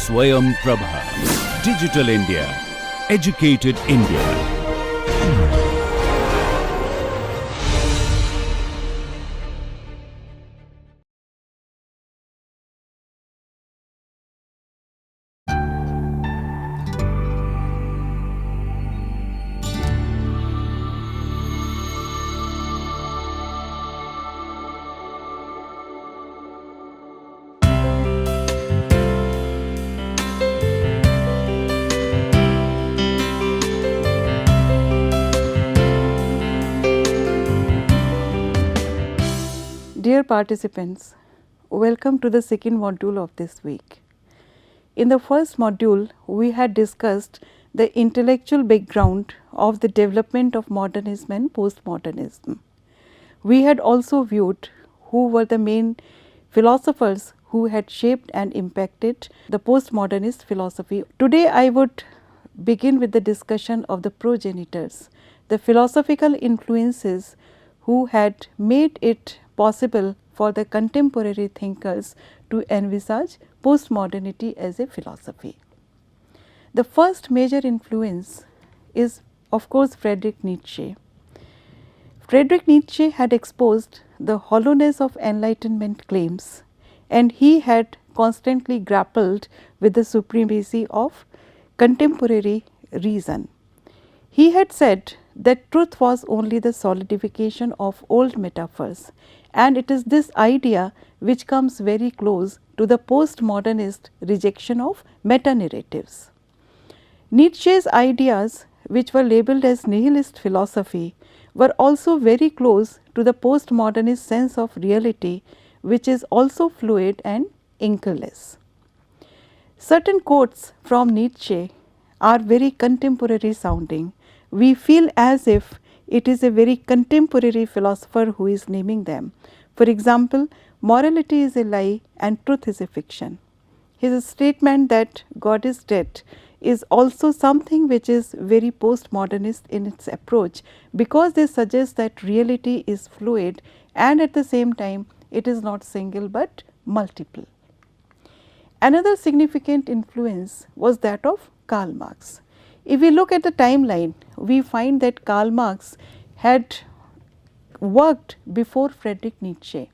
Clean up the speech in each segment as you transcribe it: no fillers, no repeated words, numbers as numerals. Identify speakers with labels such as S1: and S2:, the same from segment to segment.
S1: Swayam Prabha. Digital India. Educated India.
S2: Dear participants, welcome to the second module of this week. In the first module, we had discussed the intellectual background of the development of modernism and postmodernism. We had also viewed who were the main philosophers who had shaped and impacted the postmodernist philosophy. Today, I would begin with the discussion of the progenitors, the philosophical influences who had made it possible for the contemporary thinkers to envisage postmodernity as a philosophy. The first major influence is, of course, Friedrich Nietzsche. Friedrich Nietzsche had exposed the hollowness of Enlightenment claims, and he had constantly grappled with the supremacy of contemporary reason. He had said that truth was only the solidification of old metaphors, and it is this idea which comes very close to the postmodernist rejection of meta-narratives. Nietzsche's ideas, which were labeled as nihilist philosophy, were also very close to the postmodernist sense of reality, which is also fluid and anchorless. Certain quotes from Nietzsche are very contemporary sounding. We feel as if it is a very contemporary philosopher who is naming them. For example, morality is a lie and truth is a fiction. His statement that God is dead is also something which is very postmodernist in its approach, because they suggest that reality is fluid and at the same time it is not single but multiple. Another significant influence was that of Karl Marx. If we look at the timeline, we find that Karl Marx had worked before Friedrich Nietzsche,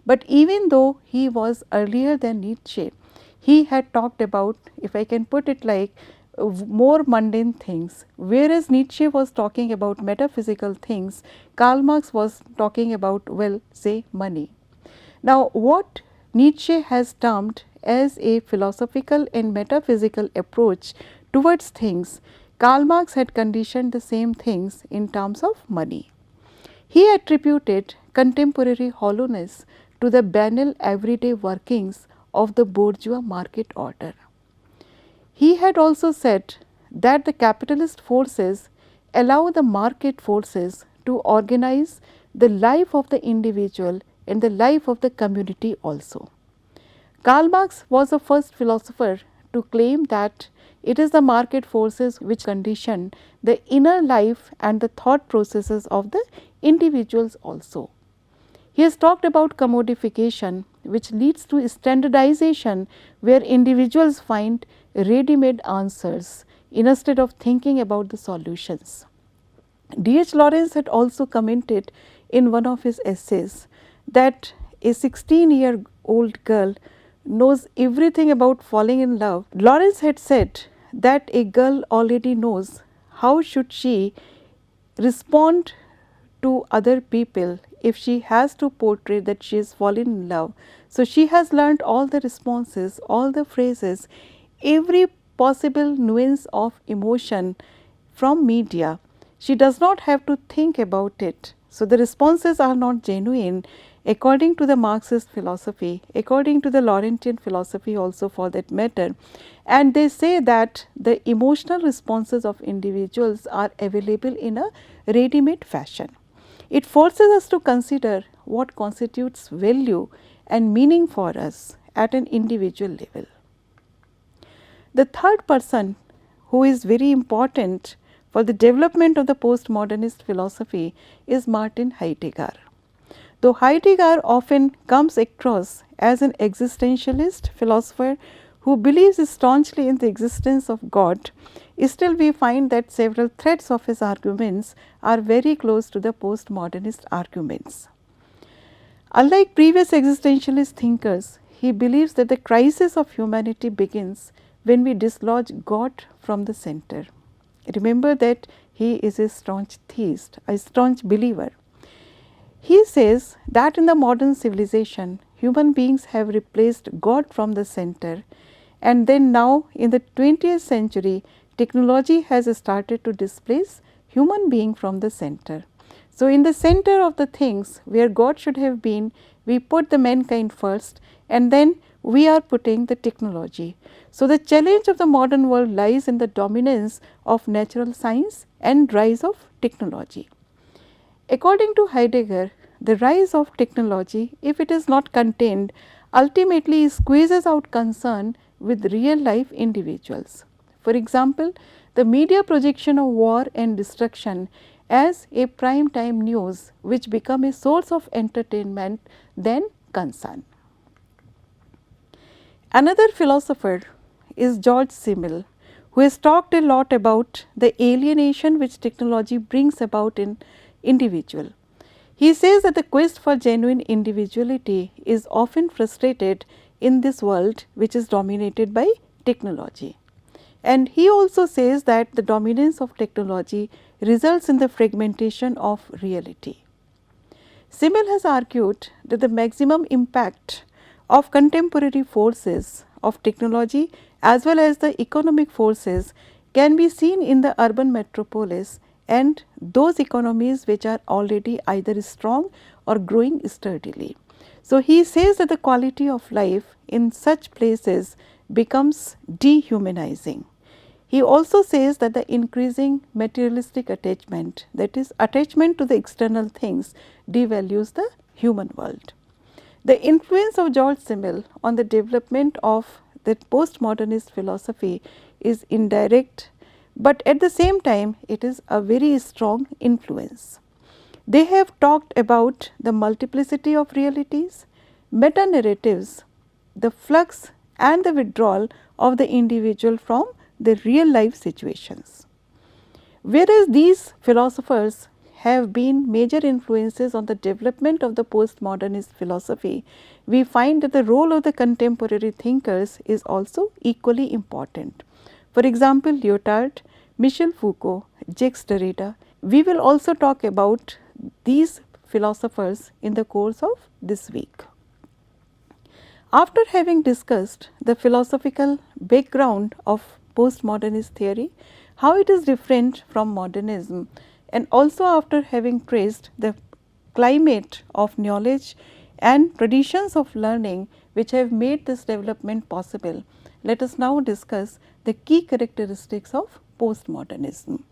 S2: but even though he was earlier than Nietzsche, he had talked about, if I can put it like, more mundane things. Whereas Nietzsche was talking about metaphysical things, Karl Marx was talking about, well, say, money. Now, what Nietzsche has termed as a philosophical and metaphysical approach towards things, Karl Marx had conditioned the same things in terms of money. He attributed contemporary hollowness to the banal everyday workings of the bourgeois market order. He had also said that the capitalist forces allow the market forces to organize the life of the individual and the life of the community also. Karl Marx was the first philosopher to claim that it is the market forces which condition the inner life and the thought processes of the individuals also. He has talked about commodification, which leads to standardization, where individuals find ready-made answers instead of thinking about the solutions. D.H. Lawrence had also commented in one of his essays that a 16-year-old girl knows everything about falling in love. Lawrence had said that a girl already knows how should she respond to other people if she has to portray that she has fallen in love. So, she has learned all the responses, all the phrases, every possible nuance of emotion from media. She does not have to think about it. So, the responses are not genuine according to the Marxist philosophy, according to the Lawrentian philosophy also for that matter. And they say that the emotional responses of individuals are available in a ready-made fashion. It forces us to consider what constitutes value and meaning for us at an individual level. The third person who is very important for the development of the postmodernist philosophy is Martin Heidegger. Though Heidegger often comes across as an existentialist philosopher who believes staunchly in the existence of God, still we find that several threads of his arguments are very close to the postmodernist arguments. Unlike previous existentialist thinkers, he believes that the crisis of humanity begins when we dislodge God from the center. Remember that he is a staunch theist, a staunch believer. He says that in the modern civilization, human beings have replaced God from the center, and then now in the 20th century, technology has started to displace human being from the center. So, in the center of the things where God should have been, we put the mankind first, and then we are putting the technology. So, the challenge of the modern world lies in the dominance of natural science and rise of technology. According to Heidegger, the rise of technology, if it is not contained, ultimately squeezes out concern with real life individuals. For example, the media projection of war and destruction as a prime time news, which become a source of entertainment than concern. Another philosopher is George Simmel, who has talked a lot about the alienation which technology brings about in individual. He says that the quest for genuine individuality is often frustrated in this world which is dominated by technology. And he also says that the dominance of technology results in the fragmentation of reality. Simmel has argued that the maximum impact of contemporary forces of technology as well as the economic forces can be seen in the urban metropolis and those economies which are already either strong or growing sturdily. So, he says that the quality of life in such places becomes dehumanizing. He also says that the increasing materialistic attachment, that is attachment to the external things, devalues the human world. The influence of George Simmel on the development of the postmodernist philosophy is indirect, but at the same time it is a very strong influence. They have talked about the multiplicity of realities, meta narratives, the flux and the withdrawal of the individual from the real life situations. Whereas these philosophers have been major influences on the development of the postmodernist philosophy, we find that the role of the contemporary thinkers is also equally important. For example, Lyotard, Michel Foucault, Jacques Derrida. We will also talk about these philosophers in the course of this week. After having discussed the philosophical background of postmodernist theory, how it is different from modernism, and also after having traced the climate of knowledge and traditions of learning which have made this development possible, let us now discuss the key characteristics of postmodernism.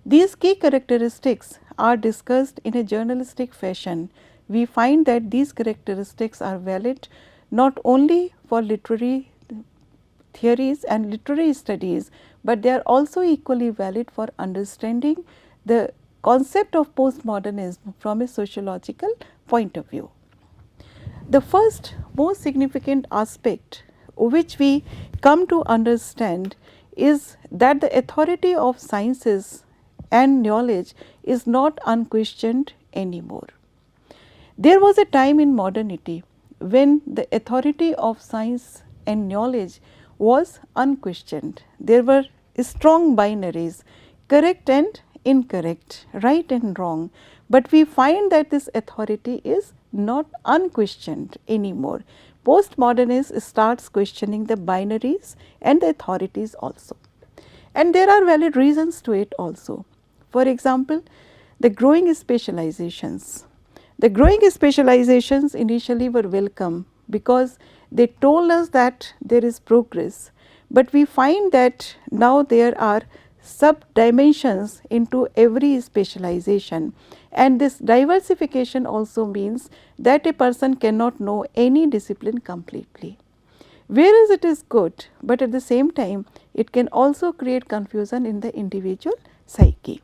S2: These key characteristics are discussed in a journalistic fashion. We find that these characteristics are valid not only for literary theories and literary studies, but they are also equally valid for understanding the concept of postmodernism from a sociological point of view. The first most significant aspect which we come to understand is that the authority of sciences and knowledge is not unquestioned anymore. There was a time in modernity when the authority of science and knowledge was unquestioned. There were strong binaries, correct and incorrect, right and wrong, but we find that this authority is not unquestioned anymore. Postmodernism starts questioning the binaries and the authorities also, and there are valid reasons to it also. For example, the growing specializations. The growing specializations initially were welcome because they told us that there is progress, but we find that now there are sub dimensions into every specialization, and this diversification also means that a person cannot know any discipline completely. Whereas it is good, but at the same time it can also create confusion in the individual psyche.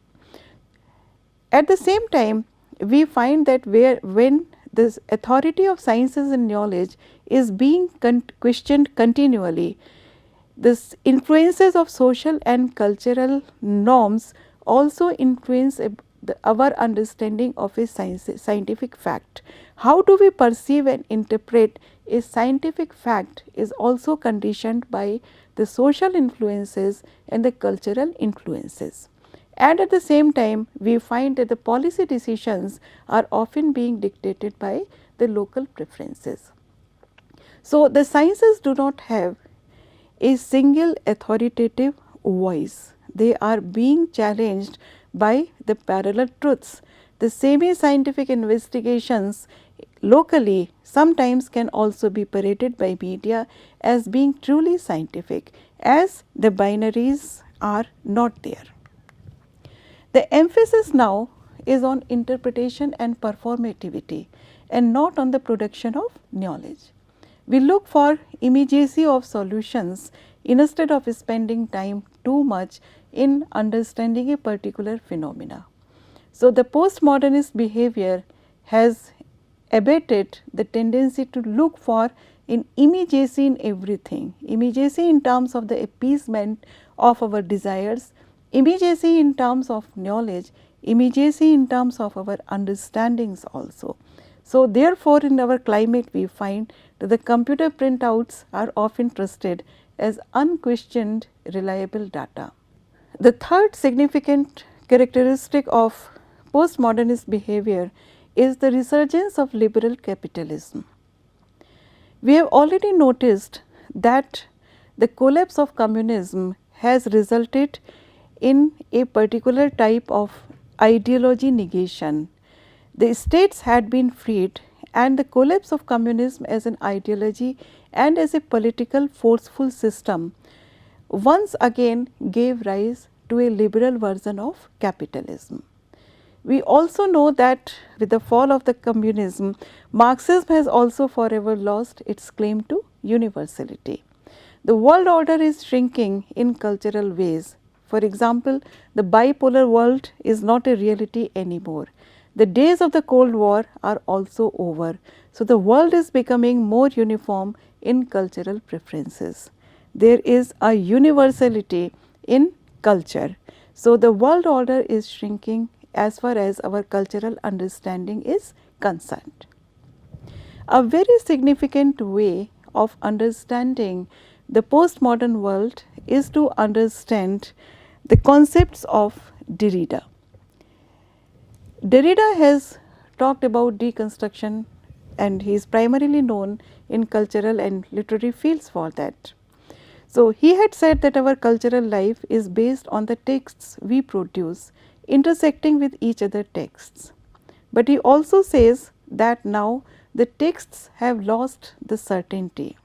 S2: At the same time, we find that when this authority of sciences and knowledge is being questioned continually, This influences of social and cultural norms also influence our understanding of a scientific fact. How do we perceive and interpret a scientific fact is also conditioned by the social influences and the cultural influences. And at the same time, we find that the policy decisions are often being dictated by the local preferences. So, the sciences do not have a single authoritative voice. They are being challenged by the parallel truths. The semi-scientific investigations locally sometimes can also be paraded by media as being truly scientific, as the binaries are not there. The emphasis now is on interpretation and performativity and not on the production of knowledge. We look for immediacy of solutions instead of spending time too much in understanding a particular phenomena. So, the postmodernist behavior has abated the tendency to look for an immediacy in everything, immediacy in terms of the appeasement of our desires, immediacy in terms of knowledge, immediacy in terms of our understandings also. So, therefore, in our climate we find that the computer printouts are often trusted as unquestioned reliable data. The third significant characteristic of postmodernist behavior is the resurgence of liberal capitalism. We have already noticed that the collapse of communism has resulted in a particular type of ideology negation. The states had been freed, and the collapse of communism as an ideology and as a political forceful system once again gave rise to a liberal version of capitalism. We also know that with the fall of the communism, Marxism has also forever lost its claim to universality. The world order is shrinking in cultural ways. For example, the bipolar world is not a reality anymore. The days of the Cold War are also over. So, the world is becoming more uniform in cultural preferences. There is a universality in culture. So, the world order is shrinking as far as our cultural understanding is concerned. A very significant way of understanding the postmodern world is to understand the concepts of Derrida. Derrida has talked about deconstruction, and he is primarily known in cultural and literary fields for that. So, he had said that our cultural life is based on the texts we produce intersecting with each other texts. But he also says that now the texts have lost the certainty.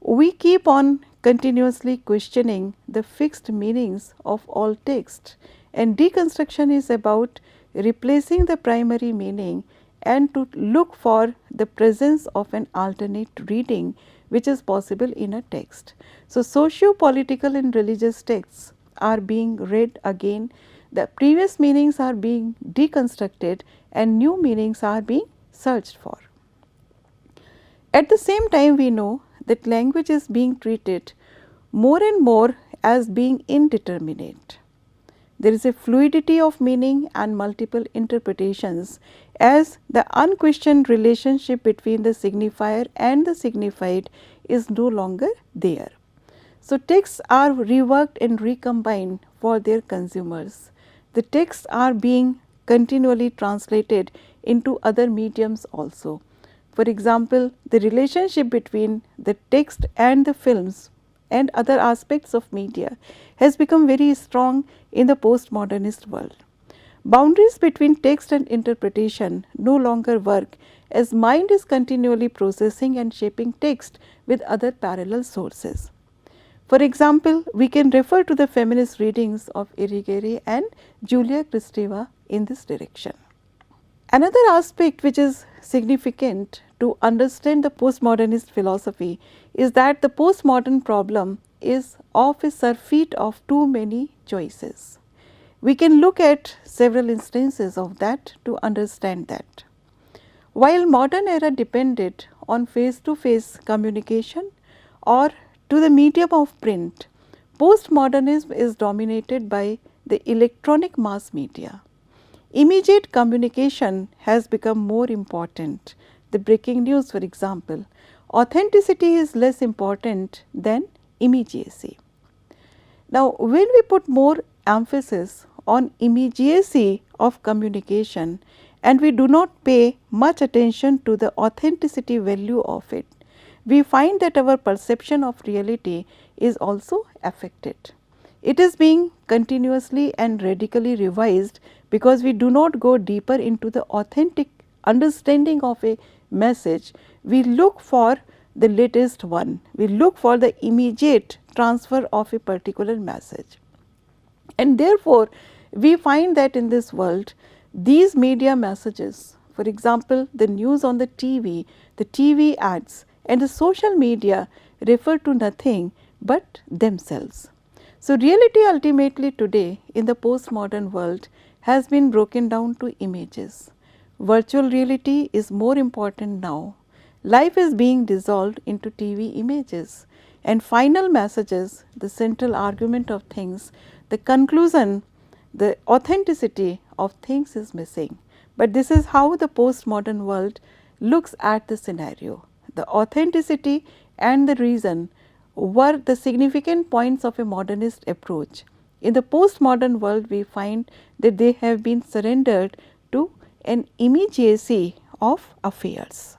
S2: We keep on continuously questioning the fixed meanings of all text, and deconstruction is about replacing the primary meaning and to look for the presence of an alternate reading which is possible in a text. So, socio-political and religious texts are being read again, the previous meanings are being deconstructed and new meanings are being searched for. At the same time, we know that language is being treated more and more as being indeterminate. There is a fluidity of meaning and multiple interpretations as the unquestioned relationship between the signifier and the signified is no longer there. So, texts are reworked and recombined for their consumers. The texts are being continually translated into other mediums also. For example, the relationship between the text and the films and other aspects of media has become very strong in the postmodernist world. Boundaries between text and interpretation no longer work as mind is continually processing and shaping text with other parallel sources. For example, we can refer to the feminist readings of Irigaray and Julia Kristeva in this direction. Another aspect which is significant to understand the postmodernist philosophy is that the postmodern problem is of a surfeit of too many choices. We can look at several instances of that to understand that. While modern era depended on face to face communication or to the medium of print, postmodernism is dominated by the electronic mass media. Immediate communication has become more important. The breaking news, for example, authenticity is less important than immediacy. Now, when we put more emphasis on immediacy of communication and we do not pay much attention to the authenticity value of it, we find that our perception of reality is also affected. It is being continuously and radically revised because we do not go deeper into the authentic understanding of a message. We look for the latest one, we look for the immediate transfer of a particular message. And therefore, we find that in this world, these media messages, for example, the news on the TV ads and the social media refer to nothing but themselves. So, reality ultimately today in the postmodern world has been broken down to images. Virtual reality is more important now. Life is being dissolved into TV images. And final messages, the central argument of things, the conclusion, the authenticity of things is missing. But this is how the postmodern world looks at the scenario. The authenticity and the reason were the significant points of a modernist approach. In the postmodern world, we find that they have been surrendered to an immediacy of affairs.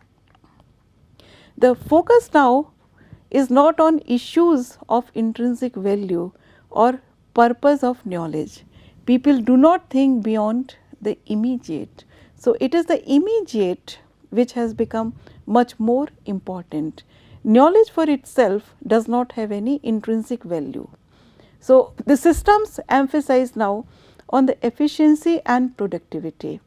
S2: The focus now is not on issues of intrinsic value or purpose of knowledge. People do not think beyond the immediate. So, it is the immediate which has become much more important. Knowledge for itself does not have any intrinsic value. So, the systems emphasize now on the efficiency and productivity.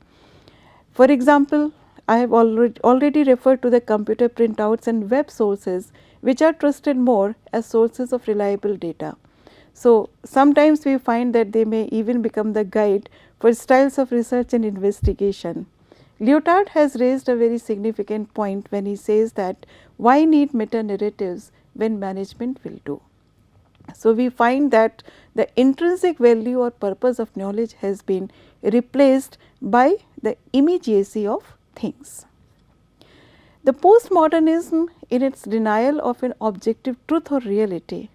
S2: For example, I have already referred to the computer printouts and web sources which are trusted more as sources of reliable data. So, sometimes we find that they may even become the guide for styles of research and investigation. Lyotard has raised a very significant point when he says that why need meta narratives when management will do. So, we find that the intrinsic value or purpose of knowledge has been replaced by the immediacy of things. The postmodernism, in its denial of an objective truth or reality,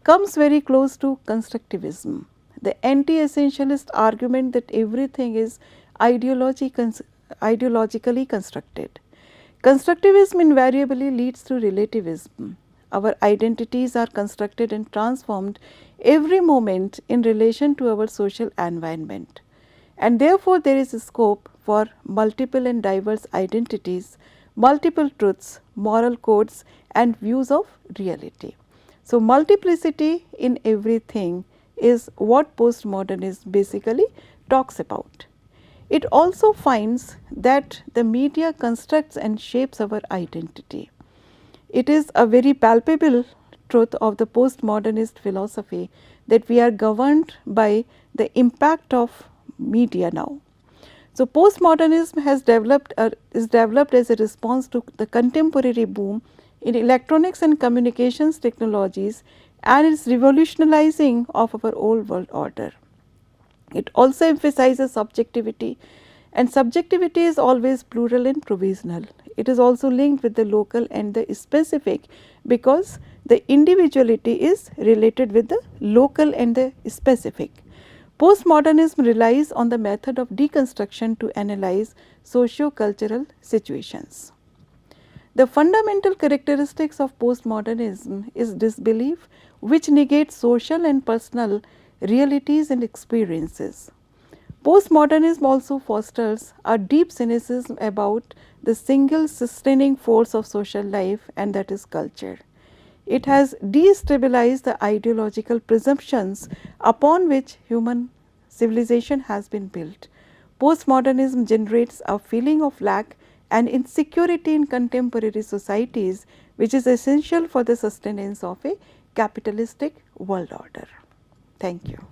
S2: comes very close to constructivism, the anti-essentialist argument that everything is ideologically constructed. Constructivism invariably leads to relativism. Our identities are constructed and transformed every moment in relation to our social environment, and therefore there is a scope for multiple and diverse identities, multiple truths, moral codes and views of reality. So, multiplicity in everything is what postmodernism basically talks about. It also finds that the media constructs and shapes our identity. It is a very palpable truth of the postmodernist philosophy that we are governed by the impact of media now. So, postmodernism is developed as a response to the contemporary boom in electronics and communications technologies and its revolutionizing of our old world order. It also emphasizes subjectivity, and subjectivity is always plural and provisional. It is also linked with the local and the specific because the individuality is related with the local and the specific. Postmodernism relies on the method of deconstruction to analyze socio-cultural situations. The fundamental characteristics of postmodernism is disbelief, which negates social and personal realities and experiences. Postmodernism also fosters a deep cynicism about the single sustaining force of social life, and that is culture. It has destabilized the ideological presumptions upon which human civilization has been built. Postmodernism generates a feeling of lack and insecurity in contemporary societies, which is essential for the sustenance of a capitalistic world order. Thank you.